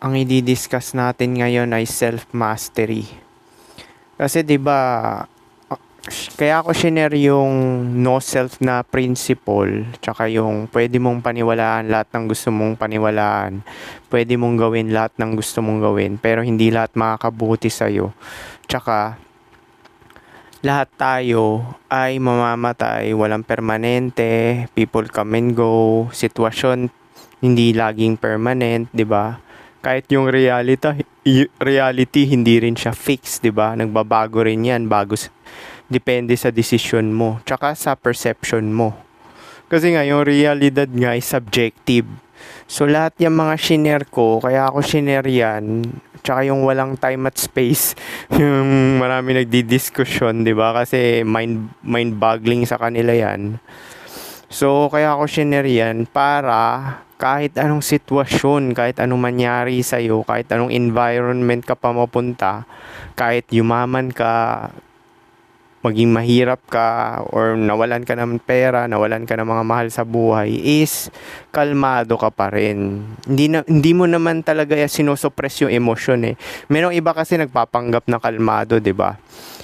ang i-discuss natin ngayon ay self-mastery. Kasi 'di ba, kaya ako shinare yung no self na principle, tsaka yung pwede mong paniwalaan lahat ng gusto mong paniwalaan. Pwede mong gawin lahat ng gusto mong gawin, pero hindi lahat makakabuti sa'yo. Tsaka, lahat tayo ay mamamatay, walang permanente, people come and go, sitwasyon hindi laging permanent, 'di ba? Kahit yung reality hindi rin siya fixed, 'di ba? Nagbabago rin 'yan, depende sa desisyon mo, tsaka sa perception mo. Kasi nga yung realidad nga ay subjective. So lahat yung mga shinare ko, kaya ako shinare yan, tsaka yung walang time at space, yung marami nagdidiskusyon, 'di ba? Kasi mind-boggling sa kanila yan. So kaya ako shinare yan para kahit anong sitwasyon, kahit anong mangyari sa'yo, kahit anong environment ka pa mapunta, kahit yumaman ka, maging mahirap ka, or nawalan ka ng pera, nawalan ka ng mga mahal sa buhay, is kalmado ka pa rin. Hindi mo naman talaga sinosuppress yung emosyon eh. Merong iba kasi nagpapanggap na kalmado, 'di ba?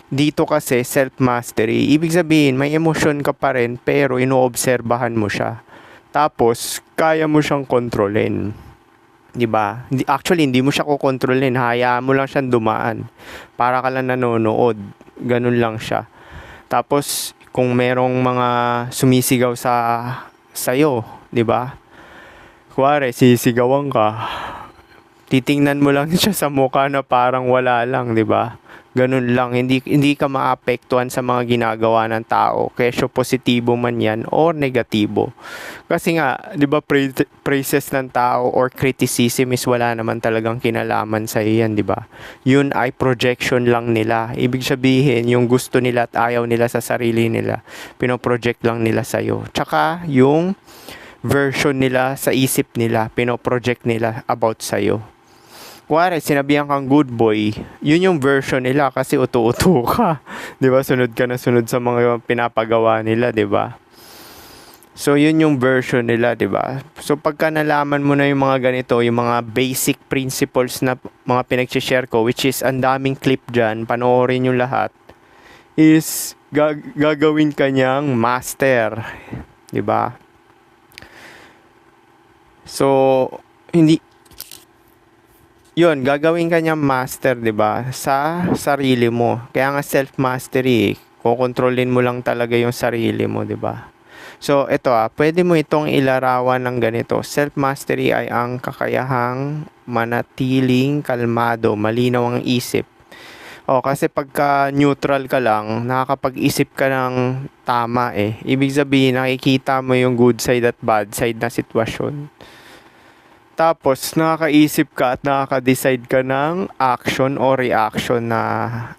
Dito kasi self-mastery, ibig sabihin may emosyon ka pa rin pero inoobserbahan mo siya. Tapos kaya mo siyang kontrolin. 'Di ba? Actually hindi mo siya kokontrolin, hayaan mo lang siyang dumaan. Para ka lang nanonood. Ganun lang siya. Tapos kung merong mga sumisigaw sa'yo, 'di ba? Kuwari sisigawan ka, titingnan mo lang siya sa mukha na parang wala lang, 'di ba? Ganun lang, hindi ka maapektuhan sa mga ginagawa ng tao, kesyo positibo man 'yan or negatibo. Kasi nga, 'di ba, praises ng tao or criticism is wala naman talagang kinalaman sa iyan, 'di ba? Yun ay projection lang nila. Ibig sabihin, yung gusto nila at ayaw nila sa sarili nila, pino-project lang nila sa iyo. Tsaka yung version nila sa isip nila, pino-project nila about sa iyo. Kuwari, sinabihan kang good boy, yun yung version nila kasi uto-uto ka. 'Di ba? Sunod ka na sunod sa mga pinapagawa nila, 'di ba? So, yun yung version nila, 'di ba? So, pagka nalaman mo na yung mga ganito, yung mga basic principles na mga pinag-share ko, which is ang daming clip dyan, panoorin yung lahat, is gagawin ka niyang master, 'di ba? So, hindi yun, gagawin ka niyang master, 'di ba? Sa sarili mo. Kaya nga self-mastery, kokontrolin mo lang talaga yung sarili mo, 'di ba? So, ito pwede mo itong ilarawan ng ganito. Self-mastery ay ang kakayahang manatiling kalmado, malinaw ang isip. Kasi pagka neutral ka lang, nakakapag-isip ka ng tama eh. Ibig sabihin, nakikita mo yung good side at bad side na sitwasyon. Tapos, nakakaisip ka at nakaka-decide ka ng action o reaction na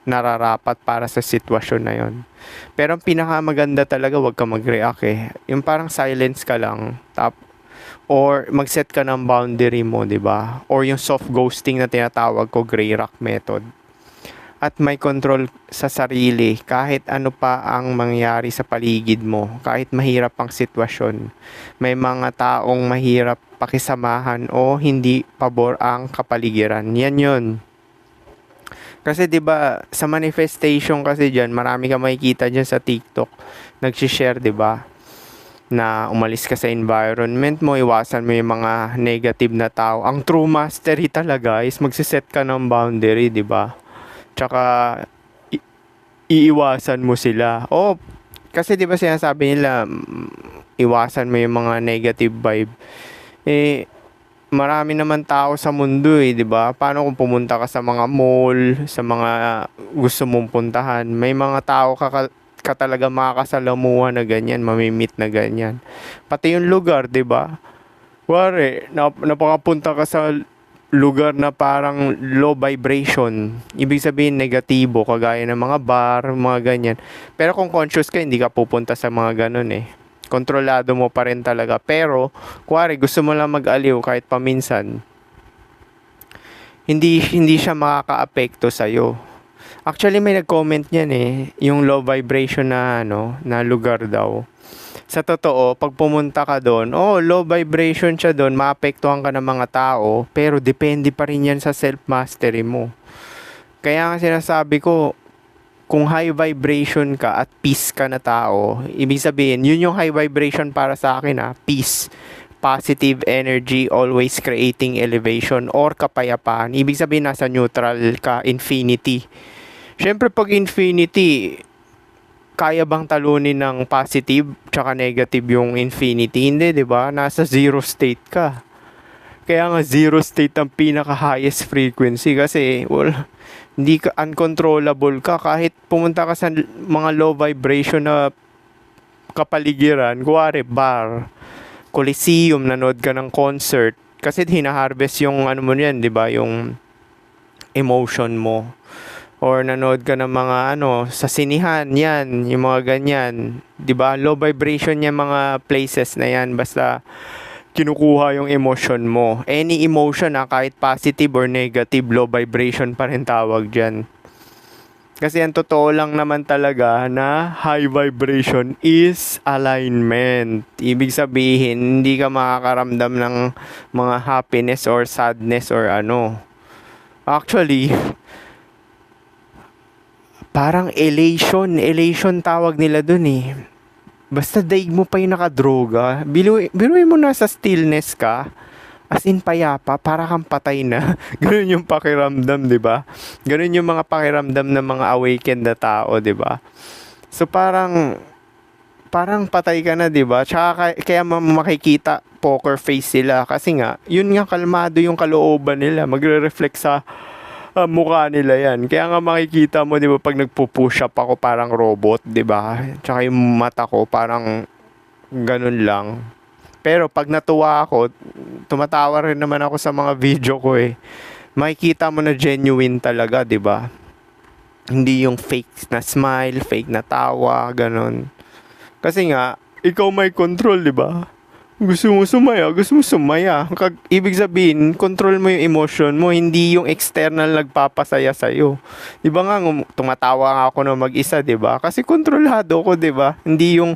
nararapat para sa sitwasyon na yon. Pero ang pinakamaganda talaga, wag ka mag-react eh. Yung parang silence ka lang. Or mag-set ka ng boundary mo, 'di ba? Or yung soft ghosting na tinatawag ko, gray rock method. At may control sa sarili kahit ano pa ang mangyari sa paligid mo, kahit mahirap ang sitwasyon. May mga taong mahirap pakisamahan o hindi pabor ang kapaligiran. Yan yun. Kasi 'di ba sa manifestation kasi diyan, marami ka makikita diyan sa TikTok nagsi-share, 'di ba? Na umalis ka sa environment mo, iwasan mo yung mga negative na tao. Ang true mastery talaga is magsiset ka ng boundary, 'di ba? Tsaka iiwasan mo sila. Kasi 'di ba sinasabi nila, iwasan mo yung mga negative vibe. Marami naman tao sa mundo 'di ba? Paano kung pumunta ka sa mga mall, sa mga gusto mong puntahan, may mga tao ka talaga makakasalamuhan na ganyan, mamimit na ganyan. Pati yung lugar, 'di ba? Kuwari, napakapunta ka sa lugar na parang low vibration. Ibig sabihin negatibo, kagaya ng mga bar, mga ganyan. Pero kung conscious ka, hindi ka pupunta sa mga ganun eh. Kontrolado mo pa rin talaga. Pero, kuwari, gusto mo lang mag-aliw kahit paminsan, hindi siya makaka-apekto sa'yo. Actually, may nag-comment niyan eh, yung low vibration na na lugar daw. Sa totoo, pag pumunta ka doon, low vibration siya doon, maapektuhan ka ng mga tao, pero depende pa rin yan sa self-mastery mo. Kaya nga sinasabi ko, kung high vibration ka at peace ka na tao, ibig sabihin, yun yung high vibration para sa akin peace. Positive energy, always creating elevation or kapayapaan. Ibig sabihin, nasa neutral ka, infinity. Siyempre, pag infinity, kaya bang talunin ng positive tsaka negative yung infinity? Hindi, di ba? Nasa zero state ka. Kaya nga zero state ang pinaka highest frequency kasi hindi ka uncontrollable ka kahit pumunta ka sa mga low vibration na kapaligiran, kuwari bar, Coliseum, nanood ka ng concert kasi hina-harvest yung ano mo yan, 'di ba? Yung emotion mo. Or nanood ka ng mga sa sinihan, yan, yung mga ganyan, 'di ba? Low vibration yung mga places na yan, basta kinukuha yung emotion mo. Any emotion kahit positive or negative, low vibration pa rin tawag dyan. Kasi ang totoo lang naman talaga na high vibration is alignment. Ibig sabihin, hindi ka makakaramdam ng mga happiness or sadness or Actually, parang elation tawag nila dun Basta daig mo pa yung nakadroga, biruin mo na sa stillness ka, as in payapa, para kang patay na. Ganun yung pakiramdam, di ba? Ganun yung mga pakiramdam ng mga awakened na tao, di ba? So parang patay ka na, di ba? Tsaka kaya makikita poker face sila kasi nga, yun nga kalmado yung kalooban nila, magre-reflect sa mukha nila yan. Kaya nga makikita mo, di ba, pag nagpo-push up ako parang robot, di ba? Tsaka yung mata ko parang ganun lang. Pero pag natuwa ako, tumatawa rin naman ako sa mga video ko Makikita mo na genuine talaga, di ba? Hindi yung fake na smile, fake na tawa, ganun. Kasi nga, ikaw may control, di ba? Gusto mo sumaya. Ibig sabihin, control mo yung emotion mo, hindi yung external nagpapasaya sa'yo. Di ba nga, tumatawa nga ako na mag-isa, di ba? Kasi kontrolado ko, di ba? Hindi yung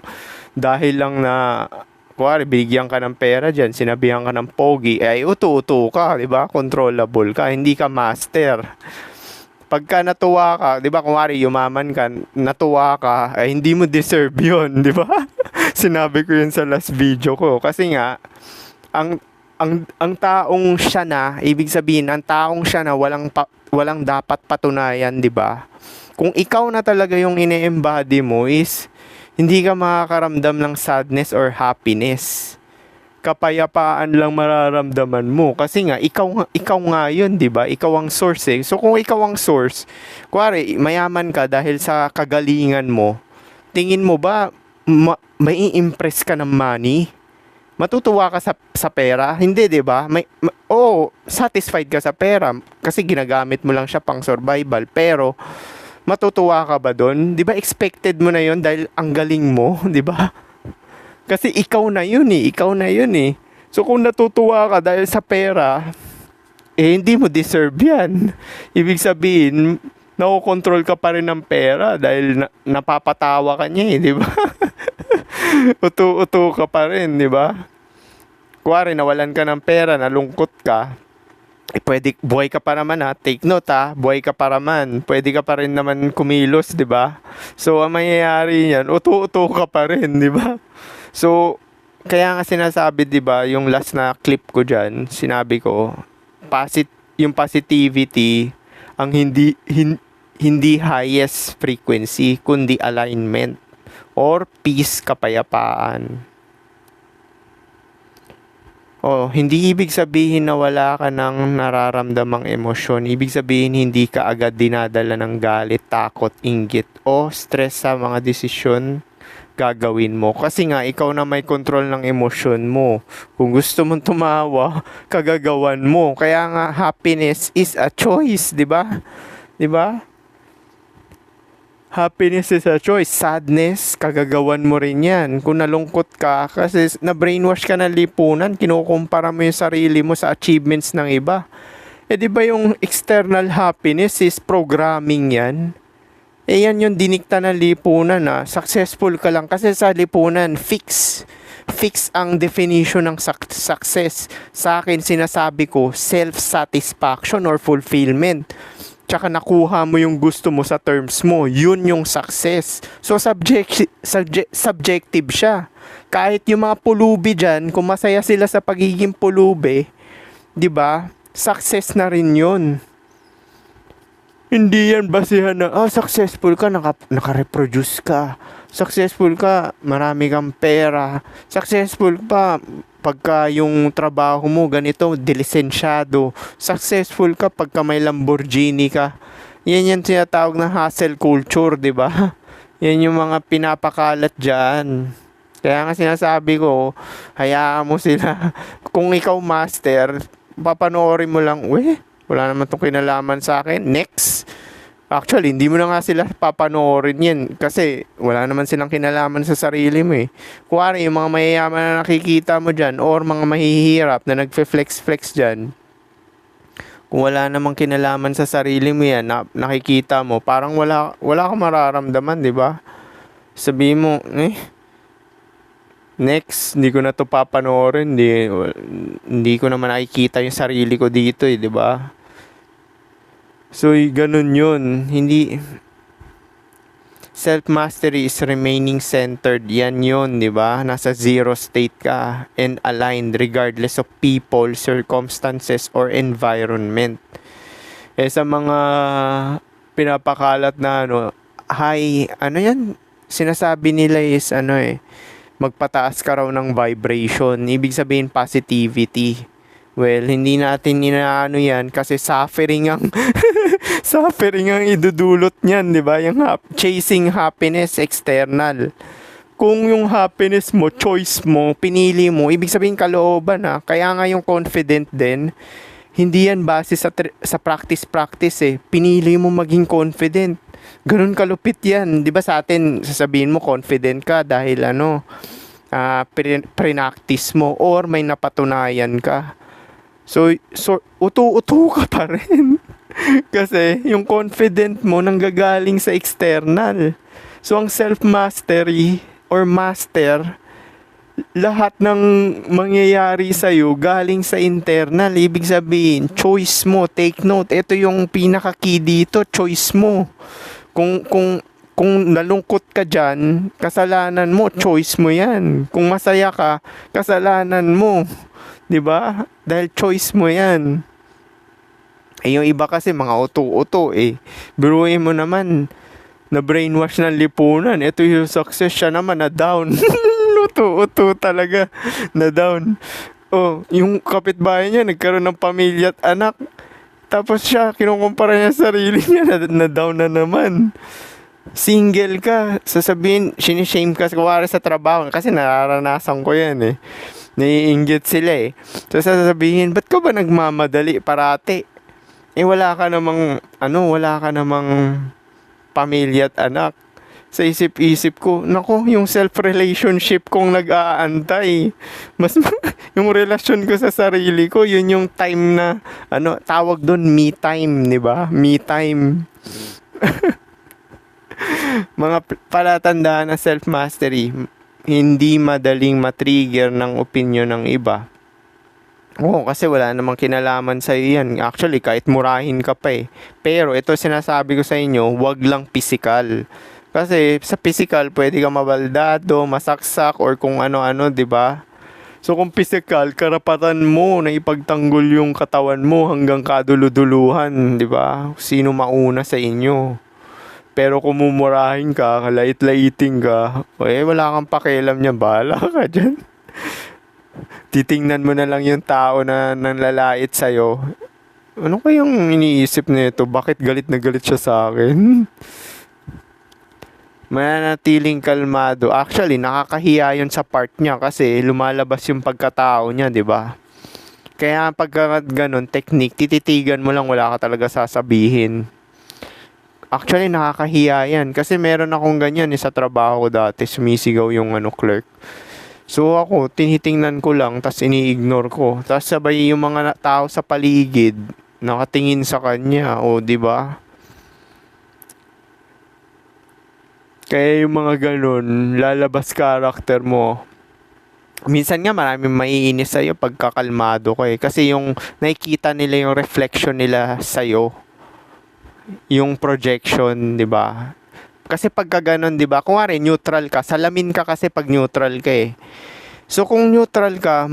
dahil lang na, kuwari, bigyan ka ng pera dyan, sinabihan ka ng pogi, uto-uto ka, di ba? Controllable ka, hindi ka master. Pagka natuwa ka, 'di ba, kunwari yumaman ka, natuwa ka, hindi mo deserve 'yon, 'di ba? Sinabi ko 'yun sa last video ko kasi nga ang taong siya na, ibig sabihin, ang taong siya na walang dapat patunayan, 'di ba? Kung ikaw na talaga yung ine-embody mo is hindi ka makakaramdam ng sadness or happiness. Kapayapaan lang mararamdaman mo kasi nga ikaw nga 'yun, 'di ba? Ikaw ang source So kung ikaw ang source, kuwari mayaman ka dahil sa kagalingan mo, tingin mo ba may impress ka ng money? Matutuwa ka sa pera? Hindi, 'di ba? Satisfied ka sa pera kasi ginagamit mo lang siya pang survival, pero matutuwa ka ba doon? 'Di ba expected mo na 'yon dahil ang galing mo, 'di ba? Kasi ikaw na yun So kung natutuwa ka dahil sa pera, hindi mo deserve yan. Ibig sabihin, nakokontrol ka pa rin ng pera dahil napapatawa ka niya di ba? Uto-uto ka pa rin, di ba? Kuwari, nawalan ka ng pera, nalungkot ka, pwede, buhay ka pa naman take note buhay ka pa naman, pwede ka pa rin naman kumilos, di ba? So ang mangyayari niyan, uto-uto ka pa rin, di ba? So, kaya nga sinasabi, 'di ba, yung last na clip ko diyan, sinabi ko, yung positivity ang hindi highest frequency kundi alignment or peace, kapayapaan. Hindi ibig sabihin na wala ka ng nararamdamang emosyon. Ibig sabihin hindi ka agad dinadala ng galit, takot, inggit o stress sa mga desisyon gagawin mo. Kasi nga, ikaw na may control ng emosyon mo. Kung gusto mong tumawa, kagagawan mo. Kaya nga, happiness is a choice, di ba? Di ba? Happiness is a choice. Sadness, kagagawan mo rin yan. Kung nalungkot ka, kasi na-brainwash ka ng lipunan, kinukumpara mo yung sarili mo sa achievements ng iba. Di ba yung external happiness is programming yan? Eh yan yung dinikta ng lipunan na successful ka lang. Kasi sa lipunan, fix ang definition ng success. Sa akin, sinasabi ko, self-satisfaction or fulfillment. Tsaka nakuha mo yung gusto mo sa terms mo. Yun yung success. So, subjective siya. Kahit yung mga pulubi dyan, kung masaya sila sa pagiging pulubi, di ba? Success na rin yun. Hindi yan basihan na, successful ka, naka-reproduce ka. Successful ka, marami kang pera. Successful pa, pagka yung trabaho mo ganito, dilisensyado. Successful ka pagka may Lamborghini ka. Yan yung tinatawag na hustle culture, di ba? Yan yung mga pinapakalat dyan. Kaya nga sinasabi ko, hayaan mo sila. Kung ikaw master, papanoorin mo lang, wala naman itong kinalaman sa akin. Next. Actually, hindi mo na nga sila papanoorin yan. Kasi wala naman silang kinalaman sa sarili mo eh. Kuwari, yung mga mayayaman na nakikita mo dyan or mga mahihirap na nagfe-flex-flex dyan, kung wala namang kinalaman sa sarili mo yan, nakikita mo, parang wala kang mararamdaman, di ba? Sabihin mo, next, hindi ko na to papanoorin, hindi ko naman nakikita yung sarili ko dito eh, di ba? So, ganun yun. Hindi, self-mastery is remaining centered. Yan yun, di ba? Nasa zero state ka and aligned regardless of people, circumstances, or environment. Eh, sa mga pinapakalat na yan? Sinasabi nila is magpataas ka raw ng vibration. Ibig sabihin positivity. Well, hindi natin inaano yan kasi suffering ang suffering ang idudulot niyan, 'di ba? Yung chasing happiness external. Kung yung happiness mo, choice mo, pinili mo, ibig sabihin kalooban na. Kaya nga yung confident din, hindi yan base sa practice eh. Pinili mo maging confident. Ganun kalupit yan. 'Di ba sa atin sasabihin mo confident ka dahil pre-practice mo or may napatunayan ka. So utu-utu ka pa rin. Kasi yung confident mo nanggagaling sa external. So ang self-mastery or master, lahat ng mangyayari sa'yo galing sa internal. Ibig sabihin, choice mo. Take note, ito yung pinaka-key dito, choice mo. Kung nalungkot ka dyan, kasalanan mo, choice mo yan. Kung masaya ka, kasalanan mo. 'Di ba? Dahil choice mo 'yan. Eh yung iba kasi mga uto-uto eh. Biruin mo naman na brainwash ng lipunan. Ito yung success, siya naman na down. Uto-uto talaga na down. Oh, yung kapitbahay niya nagkaroon ng pamilya at anak. Tapos siya kinukumpara niya sarili niya na down na naman. Single ka, sasabihin, sinishame ka sa trabaho kasi nararanasan ko 'yan eh. Naiinggit sila eh. So sasabihin, ba't ka ba nagmamadali parati? Eh wala ka namang pamilya at anak. Sa isip-isip ko, nako, yung self-relationship kong nag-aantay. Yung relasyon ko sa sarili ko, yun yung time na, tawag doon, me time, di ba? Me time. Mga palatandaan ng self-mastery, hindi madaling matrigger ng opinion ng iba. Oo, kasi wala namang kinalaman sa iyo yan. Actually, kahit murahin ka pa eh. Pero ito sinasabi ko sa inyo, wag lang physical. Kasi sa physical, pwede ka mabaldado, masaksak, or kung ano-ano, di ba? So kung physical, karapatan mo na ipagtanggol yung katawan mo hanggang kaduluduluhan, di ba? Sino mauna sa inyo? Pero kung mumurahin ka, kalait-laiting ka, wala kang pakialam niya, bahala ka dyan. Titingnan mo na lang yung tao na nanlalait sa'yo. Ano kayang iniisip nito? Bakit galit na galit siya sa akin? Mananatiling kalmado. Actually, nakakahiya yun sa part niya kasi lumalabas yung pagkatao niya, di ba? Kaya pagka ganun, technique, tititigan mo lang, wala ka talaga sasabihin. Actually, nakakahiya yan. Kasi meron akong ganyan sa trabaho ko dati. Sumisigaw yung clerk. So ako, tinitingnan ko lang, tas ini-ignore ko. Tas sabay yung mga tao sa paligid, nakatingin sa kanya. O, di ba? Kaya yung mga ganun, lalabas character mo. Minsan nga maraming maiinis sa'yo pagka kalmado ka eh. Kasi yung nakikita nila yung reflection nila sa'yo. Yung projection, di ba? Kasi pagka ganun, di ba? Kunwari, neutral ka. Salamin ka kasi pag neutral ka eh. So, kung neutral ka,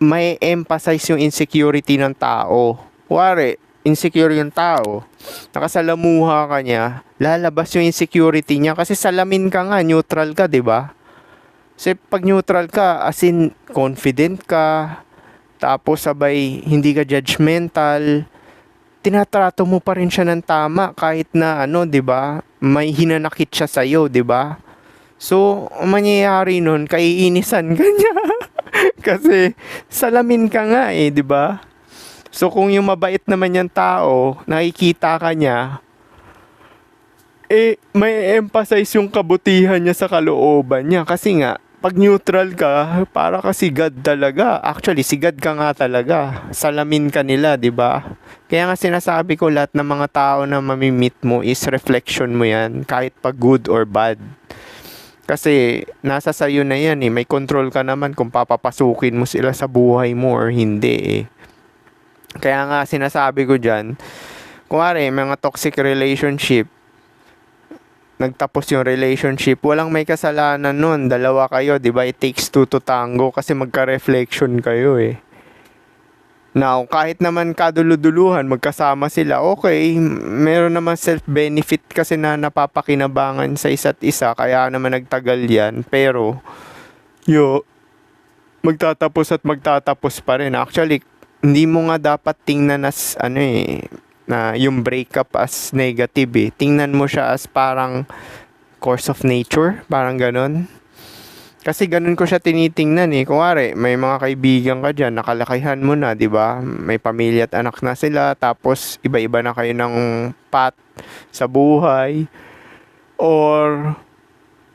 may emphasize yung insecurity ng tao. Kunwari, insecure yung tao. Nakasalamuha ka niya, lalabas yung insecurity niya kasi salamin ka nga, neutral ka, di ba? Kasi pag neutral ka, as in, confident ka, tapos sabay, hindi ka judgmental, tinatrato mo pa rin siya ng tama kahit na ano, 'di ba? May hinanakit siya sa iyo, 'di ba? So, ang mangyayari nun, kaiinisan ka niya. Kasi salamin ka nga eh, 'di ba? So, kung yung mabait naman yung tao, nakikita ka niya, may emphasize yung kabutihan niya sa kalooban niya. Kasi nga, pag neutral ka, para ka si God talaga. Actually, si God ka nga talaga. Salamin ka nila, di ba? Kaya nga sinasabi ko, lahat ng mga tao na mamimit mo is reflection mo yan, kahit pa good or bad. Kasi nasa sayo na yan eh. May control ka naman kung papapasukin mo sila sa buhay mo or hindi eh. Kaya nga sinasabi ko dyan, kunwari, mga toxic relationship, nagtapos yung relationship, walang may kasalanan nun. Dalawa kayo, di ba? It takes two to tango kasi magka-reflection kayo eh. Now, kahit naman kaduluduluhan, magkasama sila, okay, meron naman self-benefit kasi na napapakinabangan sa isa't isa, kaya naman nagtagal yan. Pero, magtatapos at magtatapos pa rin. Actually, hindi mo nga dapat tingnan as, na yung breakup as negative eh. Tingnan mo siya as parang course of nature, parang ganun. Kasi ganun ko siya tinitingnan eh. Kunwari, may mga kaibigan ka dyan, nakalakihan mo na, di ba? May pamilya at anak na sila, tapos iba-iba na kayo ng path sa buhay. Or,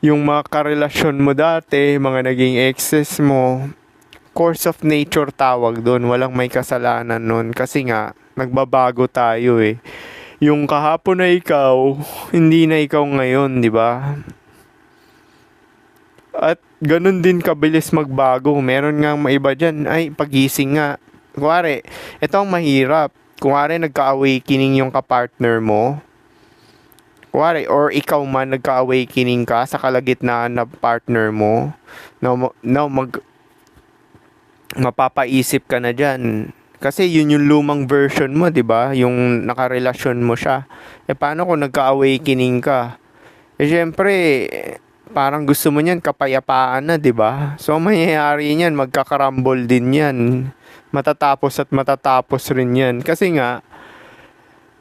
yung mga karelasyon mo dati, mga naging exes mo, course of nature tawag doon. Walang may kasalanan nun. Kasi nga, nagbabago tayo eh. Yung kahapon na ikaw, hindi na ikaw ngayon, di ba? At ganun din kabilis magbago. Meron nga maiba dyan, ay pagising nga. Kuwari, ito ang mahirap. Kuwari nagka-awakening yung kapartner mo. Kuwari, or ikaw man nagka-awakening ka sa kalagitnaan na partner mo. Now mapapaisip ka na dyan. Kasi yun yung lumang version mo, 'di ba? Yung nakarelasyon mo siya. Paano kung nagka-awakening ka? Syempre, parang gusto mo niyan kapayapaan na, 'di ba? So mangyayari niyan, magkakarambol din 'yan. Matatapos at matatapos rin 'yan. Kasi nga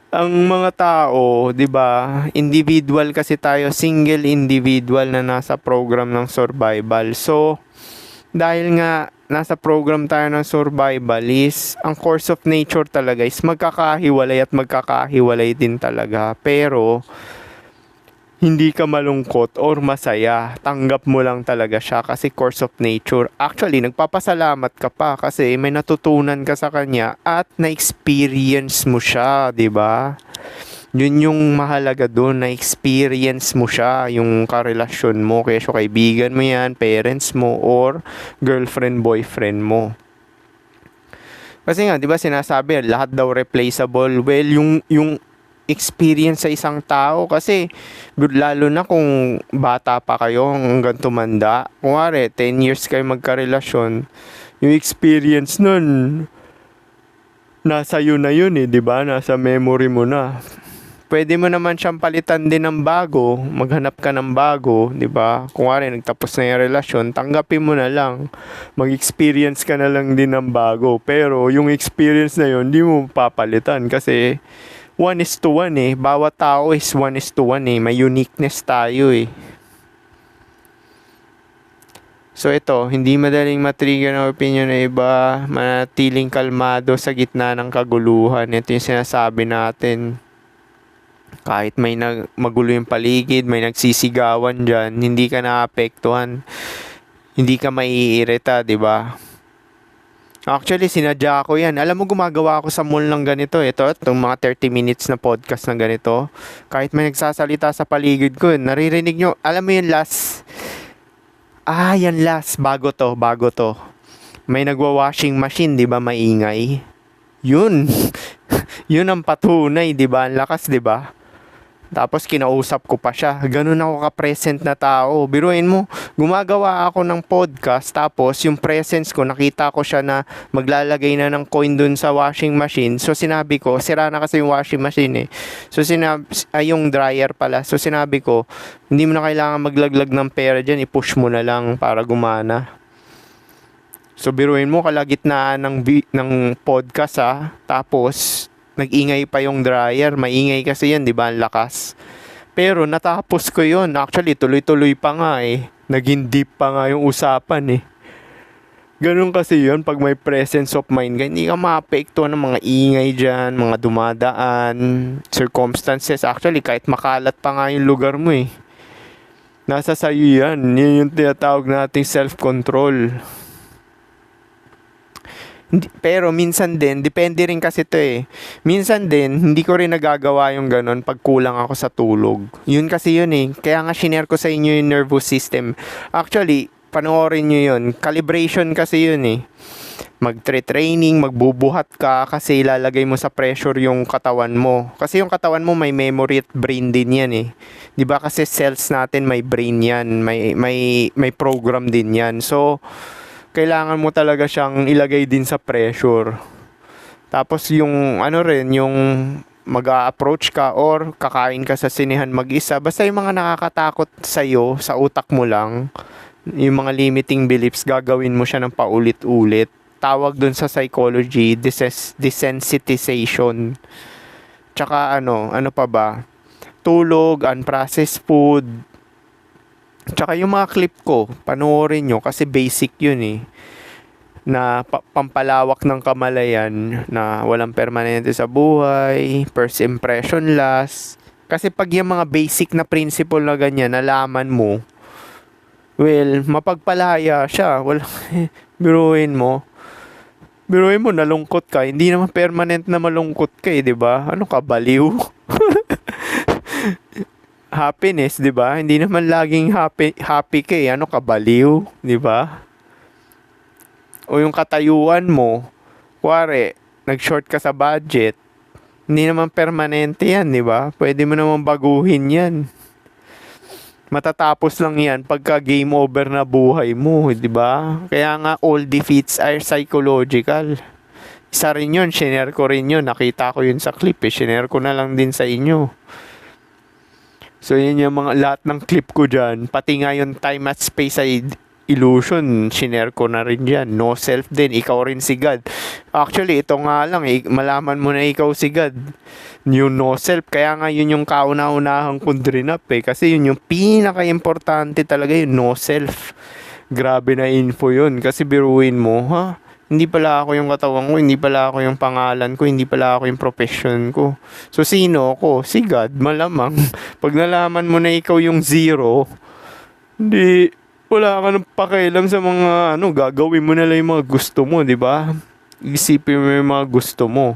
ang mga tao, 'di ba? Individual kasi tayo, single individual na nasa program ng survival. So dahil nga nasa program tayo ng survival is, ang course of nature talaga is magkakahiwalay at magkakahiwalay din talaga. Pero, hindi ka malungkot or masaya. Tanggap mo lang talaga siya kasi course of nature. Actually, nagpapasalamat ka pa kasi may natutunan ka sa kanya at na-experience mo siya, di ba? Yun yung mahalaga doon, na experience mo siya, yung karelasyon mo, kaya kaibigan mo yan, parents mo, or girlfriend, boyfriend mo. Kasi nga, di ba sinasabi, lahat daw replaceable. Well, yung experience sa isang tao, kasi lalo na kung bata pa kayo hanggang tumanda, kunwari, 10 years kayo magkarelasyon, yung experience nun, nasa yun na yun eh, di ba? Nasa memory mo na. Pwede mo naman siyang palitan din ng bago, maghanap ka ng bago, 'di ba? Kung wari nagtapos na 'yung relasyon, tanggapin mo na lang. Mag-experience ka na lang din ng bago. Pero yung experience na 'yon, hindi mo papalitan kasi 1:1 eh. Bawat tao is 1:1 eh. May uniqueness tayo eh. So ito, hindi madaling matrigger ng opinion ng iba, manatiling kalmado sa gitna ng kaguluhan. Ito yung sinasabi natin. Kahit may magulo yung paligid, may nagsisigawan dyan, hindi ka naapektuhan. Hindi ka maiirita, di ba? Actually, sinadya ko yan. Alam mo, gumagawa ako sa mall ng ganito. Itong mga 30 minutes na podcast ng ganito. Kahit may nagsasalita sa paligid ko, naririnig nyo. Alam mo yung last. Yan last. Bago to. May nagwa-washing machine, di ba, maingay? Yun. Yun ang patunay, di ba? Ang lakas, di ba? Tapos kinausap ko pa siya. Ganun ako ka-present na tao. Biruin mo, gumagawa ako ng podcast, tapos yung presence ko, nakita ko siya na maglalagay na ng coin dun sa washing machine. So sinabi ko, sira na kasi yung washing machine eh. So yung dryer pala. So sinabi ko, hindi mo na kailangan maglaglag ng pera dyan, i-push mo na lang para gumana. So biruin mo, kalagitnaan ng podcast tapos nag-ingay pa yung dryer. Maingay kasi yan, di ba? Ang lakas. Pero natapos ko yun. Actually, tuloy-tuloy pa nga eh. Naging deep pa nga yung usapan eh. Ganun kasi yun, pag may presence of mind ka, hindi ka maapekto ng mga ingay dyan, mga dumadaan, circumstances. Actually, kahit makalat pa nga yung lugar mo eh. Nasa sayo yan. Yun yung tinatawag nating self-control. Pero minsan din, depende rin kasi to eh. Minsan din, hindi ko rin nagagawa yung ganon pag kulang ako sa tulog. Yun kasi yun eh. Kaya nga shinare ko sa inyo yung nervous system. Actually, panoorin nyo yun. Calibration kasi yun eh. Magtre-training, magbubuhat ka kasi ilalagay mo sa pressure yung katawan mo. Kasi yung katawan mo may memory at brain din yan eh. 'Di ba kasi cells natin may brain yan, may program din yan. So kailangan mo talaga siyang ilagay din sa pressure. Tapos yung yung mag-a-approach ka or kakain ka sa sinehan mag-isa. Basta yung mga nakakatakot sa'yo, sa utak mo lang, yung mga limiting beliefs, gagawin mo siya ng paulit-ulit. Tawag dun sa psychology, desensitization. Tsaka ano pa ba? Tulog, unprocessed food. Tsaka yung mga clip ko, panoorin nyo kasi basic yun eh. Na pampalawak ng kamalayan, na walang permanente sa buhay, first impression last. Kasi pag yung mga basic na principle na ganyan, nalaman mo, well, mapagpalaya siya. Biruin mo, nalungkot ka. Hindi naman permanent na malungkot ka eh, di ba? Ano ka, baliw? Happiness, 'di ba? Hindi naman laging happy ka eh. Ano ka, baliw, 'di ba? O yung katayuan mo, kuwari, nag-short ka sa budget, hindi naman permanente 'yan, 'di ba? Pwede mo naman baguhin 'yan. Matatapos lang 'yan pagka game over na buhay mo, 'di ba? Kaya nga all defeats are psychological. Isa rin 'yun, shinare ko rin 'yun. Nakita ko 'yun sa clip eh. Shinare ko na lang din sa inyo. So yun yung mga lahat ng clip ko dyan. Pati nga yung time at space ay illusion. Shinare ko na rin dyan. No self din. Ikaw rin si God. Actually, ito nga lang. Malaman mo na ikaw si God. Yung no self. Kaya nga yun yung kauna-unahang kong drinap eh. Kasi yun yung pinaka-importante talaga yung no self. Grabe na info yun. Kasi biruin mo, hindi pala ako yung katawan ko, hindi pala ako yung pangalan ko, hindi pala ako yung profession ko. So, sino ako? Si God, malamang. Pag nalaman mo na ikaw yung zero, hindi, wala ka nang pakialam sa mga, gagawin mo na lang yung mga gusto mo, di ba? Isipin mo yung mga gusto mo.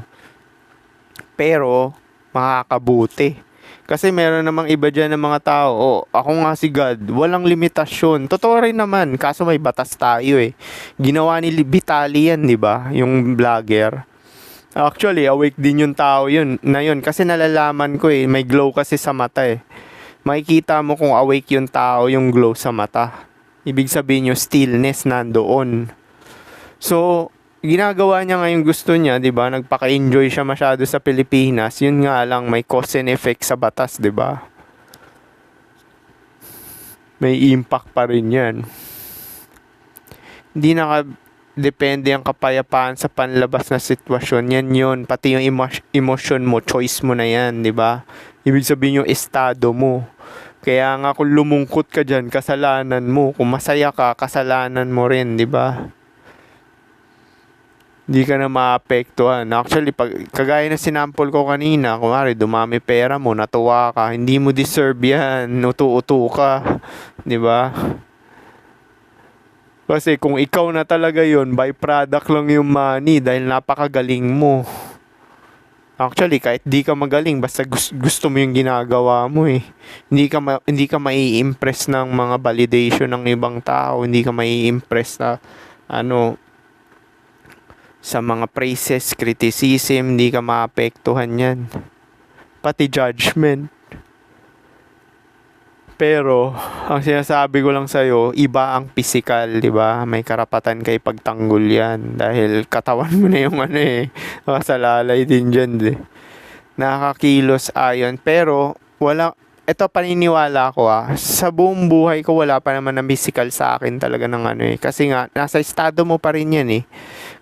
Pero, makakabuti. Kasi meron namang iba dyan ng mga tao, ako nga si God, walang limitasyon. Totoo rin naman, kaso may batas tayo eh. Ginawa ni Vitali yan, di ba? Yung vlogger. Actually, awake din yung tao yun, kasi nalalaman ko eh, may glow kasi sa mata eh. Makikita mo kung awake yung tao, yung glow sa mata. Ibig sabihin yung stillness nandoon. So, ginagawa niya nga yung gusto niya, 'di ba? Nagpaka-enjoy siya masyado sa Pilipinas. Yun nga lang may cause and effect sa batas, 'di ba? May impact pa rin 'yan. Hindi depende ang kapayapaan sa panlabas na sitwasyon. Yan yun. Pati yung emotion mo, choice mo na yan, 'di ba? Ibig sabihin yung estado mo. Kaya nga kung lumungkot ka diyan, kasalanan mo. Kung masaya ka, kasalanan mo rin, 'di ba? Hindi ka na maapektuhan. Actually, pag kagaya na sinampol ko kanina, kumari dumami pera mo, natuwa ka, hindi mo deserve yan, utu-utu ka, 'di ba? Kasi kung ikaw na talaga yon, byproduct lang yung money dahil napakagaling mo. Actually, kahit di ka magaling, basta gusto mo yung ginagawa mo eh. Hindi ka mai-impress ng mga validation ng ibang tao. Hindi ka mai-impress na ano, sa mga praises, criticism, hindi ka maapektuhan yan. Pati judgment. Pero, ang sinasabi ko lang sa'yo, iba ang physical, di ba? May karapatan kay pagtanggol yan. Dahil katawan mo na yung ano eh. Nakasalalay din dyan eh. Nakakakilos ayon. Pero, ito paniniwala ko sa buong buhay ko wala pa naman na physical sa akin talaga ng ano eh. Kasi nga, nasa estado mo pa rin yan eh.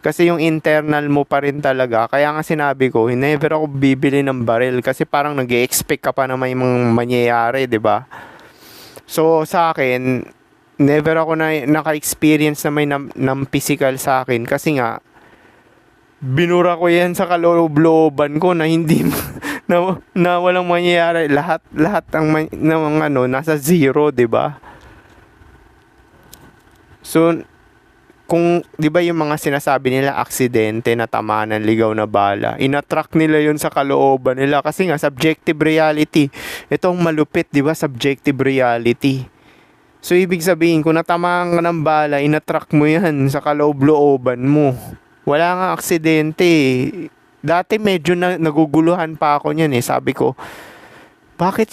Kasi yung internal mo pa rin talaga. Kaya nga sinabi ko, never ako bibili ng baril. Kasi parang nag-expect ka pa na may mga mangyayari, di ba? So, sa akin, never ako naka-experience na may ng physical sa akin. Kasi nga, binura ko yan sa kaloob-looban ko na hindi na walang mangyayari. Lahat ng ano, nasa zero, 'di ba? So, kung 'di ba yung mga sinasabi nila aksidente na tamaan ng ligaw na bala, inattract nila yon sa kalooban nila kasi nga subjective reality. Itong malupit, 'di ba? Subjective reality. So, ibig sabihin, kung natamaan ka ng bala, inattract mo yan sa kaloob-looban mo. Wala nga aksidente. Dati medyo naguguluhan pa ako niyan eh. Sabi ko, bakit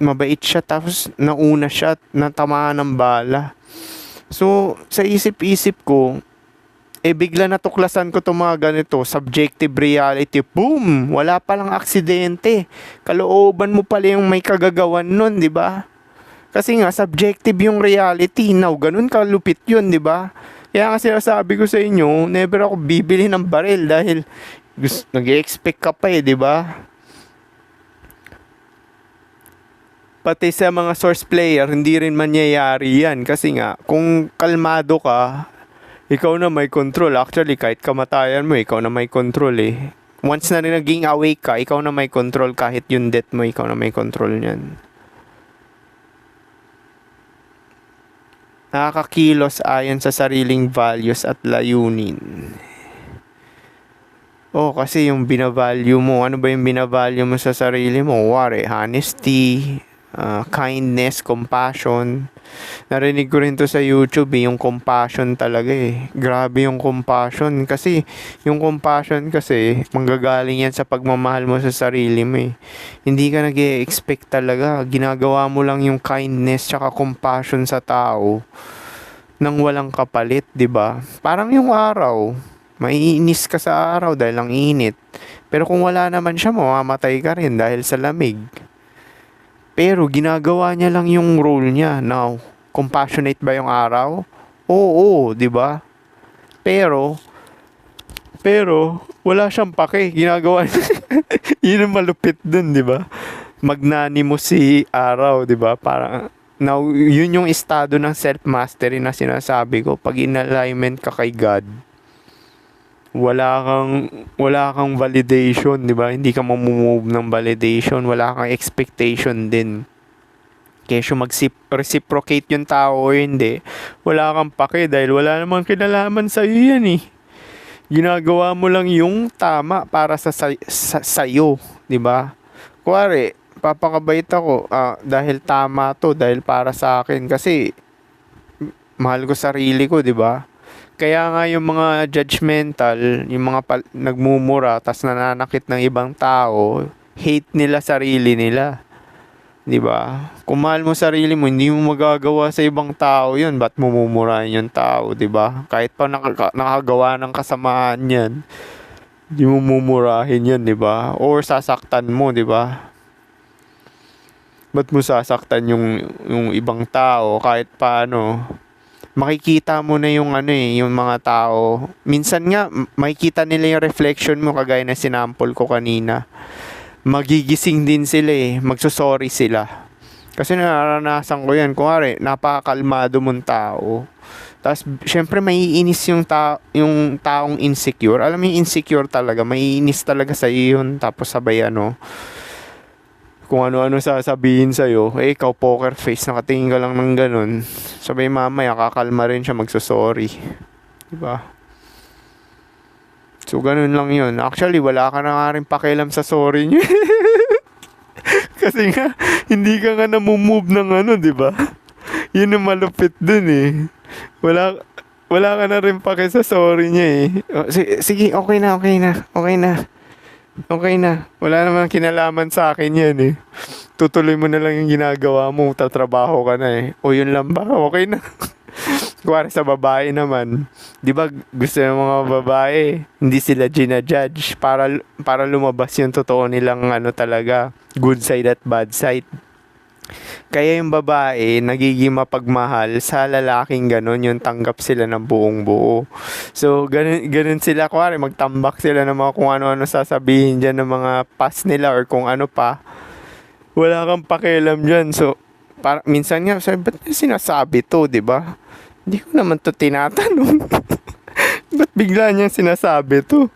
mabait siya tapos nauna siya at natamaan ng bala. So, sa isip-isip ko, bigla natuklasan ko itong mga ganito, subjective reality, boom! Wala palang aksidente. Kalooban mo pala yung may kagagawan nun, di ba? Kasi nga, subjective yung reality. Now, ganun kalupit yun, di ba? Kaya nga sinasabi ko sa inyo, never ako bibili ng baril dahil nag-expect ka pa di ba? Pati sa mga source player, hindi rin mangyayari yan. Kasi nga, kung kalmado ka, ikaw na may control. Actually, kahit kamatayan mo, ikaw na may control eh. Once na rin naging awake ka, ikaw na may control. Kahit yung death mo, ikaw na may control niyan. Nakakakilos ayon sa sariling values at layunin. Kasi yung binavalue mo, ano ba yung binavalue mo sa sarili mo? Honesty, kindness, compassion. Narinig ko rin to sa YouTube yung compassion talaga Grabe yung compassion. Kasi, yung compassion kasi, manggagaling yan sa pagmamahal mo sa sarili mo Hindi ka nag-e-expect talaga. Ginagawa mo lang yung kindness tsaka compassion sa tao nang walang kapalit, di ba? Parang yung araw. Maiinis ka sa araw dahil ang init. Pero kung wala naman siya, mamamatay ka rin dahil sa lamig. Pero ginagawa niya lang yung role niya. Now, compassionate ba yung araw? Oo, 'di ba? Pero wala siyang pake. Ginagawa niya. Yun ang malupit dun, 'di ba? Magnanimous si araw, 'di ba? Parang now, yun yung estado ng self-mastery na sinasabi ko. Pag in-alignment ka kay God, wala kang validation, 'di ba? Hindi ka mamumove ng validation, wala kang expectation din. Kesyo mag-reciprocate yung tao o hindi, wala kang pake dahil wala namang kinalaman sa iyo yan Ginagawa mo lang yung tama para sa sayo, 'di ba? Kuwari, papakabait ako dahil tama to, dahil para sa akin kasi mahal ko sarili ko, 'di ba? Kaya nga yung mga judgmental, yung mga nagmumura, tas nananakit ng ibang tao, hate nila sarili nila. 'Di ba? Kung mahal mo sarili mo, hindi mo magagawa sa ibang tao 'yun. Ba't mumumurahin yung tao, 'di ba? Kahit pa nakagawa ng kasamaan 'yan, hindi mo mumurahin 'yan, 'di ba? Or sasaktan mo, 'di ba? Ba't mo sasaktan yung ibang tao kahit paano? Makikita mo na yung yung mga tao. Minsan nga, makikita nila yung reflection mo kagaya na sinample ko kanina. Magigising din sila magsusorry sila. Kasi naranasan ko yan. Kunwari, napakakalmado mong tao. Tapos, syempre, maiinis yung taong insecure. Alam mo yung insecure talaga, maiinis talaga sa iyo yun. Tapos sabay kung ano-ano sasabihin sa'yo, ikaw poker face, nakatingin ka lang ng ganun. Sabay mamaya, kakalma rin siya, magsusorry. Diba? So, ganun lang yun. Actually, wala ka na nga rin pakialam sa sorry niya. Kasi nga, hindi ka nga namumove ng diba? Yun ang malupit dun eh. Wala ka na rin pake sa sorry niya eh. Sige, okay na. Okay na. Wala naman kinalaman sa akin yan eh. Tutuloy mo na lang yung ginagawa mo. Tatrabaho ka na eh. O yun lang ba? Okay na. Kuwari sa babae naman. Di ba gusto ng mga babae, hindi sila ginajudge para lumabas yung totoo nilang talaga. Good side at bad side. Kaya yung babae, nagiging mapagmahal sa lalaking ganun, yung tanggap sila ng buong buo. So, ganun sila, kuwari, magtambak sila ng mga kung ano-ano sasabihin dyan ng mga past nila or kung ano pa. Wala kang pakialam dyan. So, minsan nga, sabi, ba't sinasabi to, di ba? Hindi ko naman to tinatanong. Ba't bigla niya sinasabi to?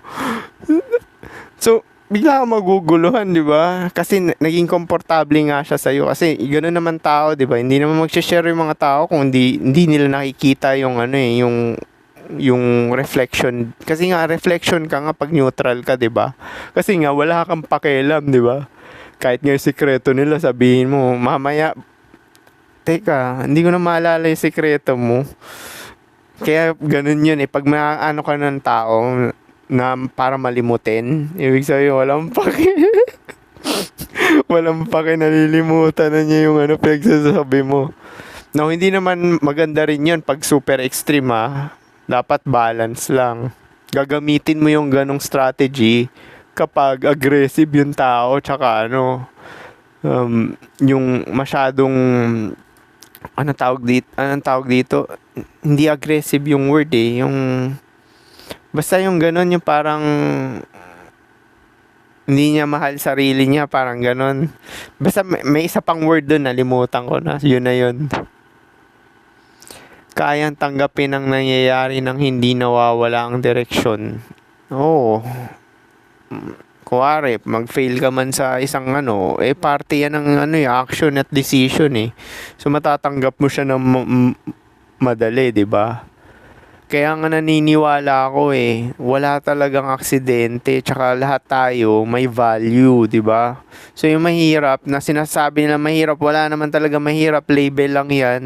So, bigla ka maguguluhan, di ba? Kasi naging komportable nga siya sa'yo. Kasi gano'n naman tao, di ba? Hindi naman mag-share yung mga tao kung hindi nila nakikita yung yung reflection. Kasi nga, reflection ka nga pag neutral ka, di ba? Kasi nga, wala kang pakialam, di ba? Kahit nga yung sikreto nila, sabihin mo, mamaya, teka, hindi ko na maalala yung sikreto mo. Kaya ganun yun eh. Pag maano ka ng tao na para malimutin, ibig sabihin walang pake. Walang pake, nalilimutan na niya yung pinagsasabi mo. Now, hindi naman maganda rin yun pag super extreme Dapat balance lang. Gagamitin mo yung ganong strategy kapag aggressive yung tao, tsaka yung masyadong anong tawag dito? Hindi aggressive yung word eh. Basta yung ganon, yung parang hindi niya mahal sarili niya, parang ganon. Basta may isa pang word doon, nalimutan ko na. Yun na yun. Kayang tanggapin ang nangyayari ng hindi nawawala ang direksyon. Oo. Kuwari, mag-fail ka man sa isang parte yan ng action at decision eh. So, matatanggap mo siya ng madali, di ba? Kaya nga naniniwala ako eh, wala talagang aksidente, tsaka lahat tayo may value, di ba? So, yung mahirap, na sinasabi nila mahirap, wala naman talaga mahirap, label lang yan.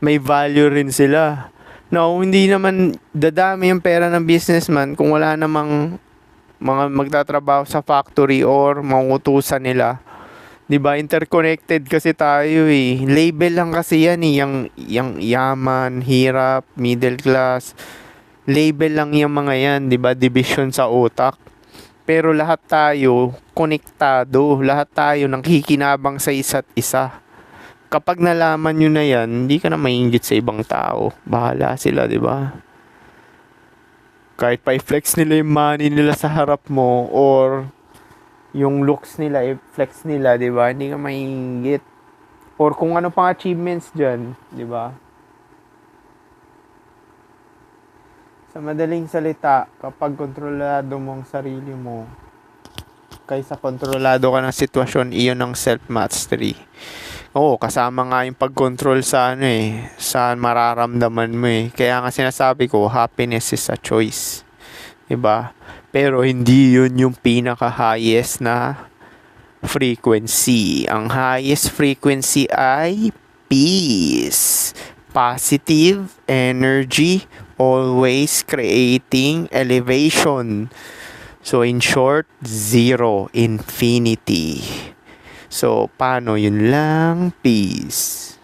May value rin sila. No, hindi naman dadami yung pera ng businessman kung wala namang mga magtatrabaho sa factory or mangutusan nila. 'Di ba? Interconnected kasi tayo eh. Label lang kasi yan eh, yung yaman, hirap, middle class. Label lang yung mga yan, 'di ba? Division sa utak. Pero lahat tayo konektado, lahat tayo nakikinabang sa isa't isa. Kapag nalaman nyo na yan, hindi ka na mainggit sa ibang tao. Bahala sila, 'di ba? Kahit pa i-flex nila yung money nila sa harap mo or yung looks nila, i-flex nila, di ba? Hindi ka mainggit. Or kung ano pang achievements dyan, di ba? Sa madaling salita, kapag kontrolado mo ang sarili mo, kaysa kontrolado ka ng sitwasyon, iyon ang self-mastery. Oo, kasama nga yung pag-control sa sa mararamdaman mo eh. Kaya nga sinasabi ko, happiness is a choice. Diba? Pero hindi yun yung pinaka-highest na frequency. Ang highest frequency ay peace. Positive energy, always creating elevation. So, in short, zero, infinity. So, paano? Yun lang. Peace.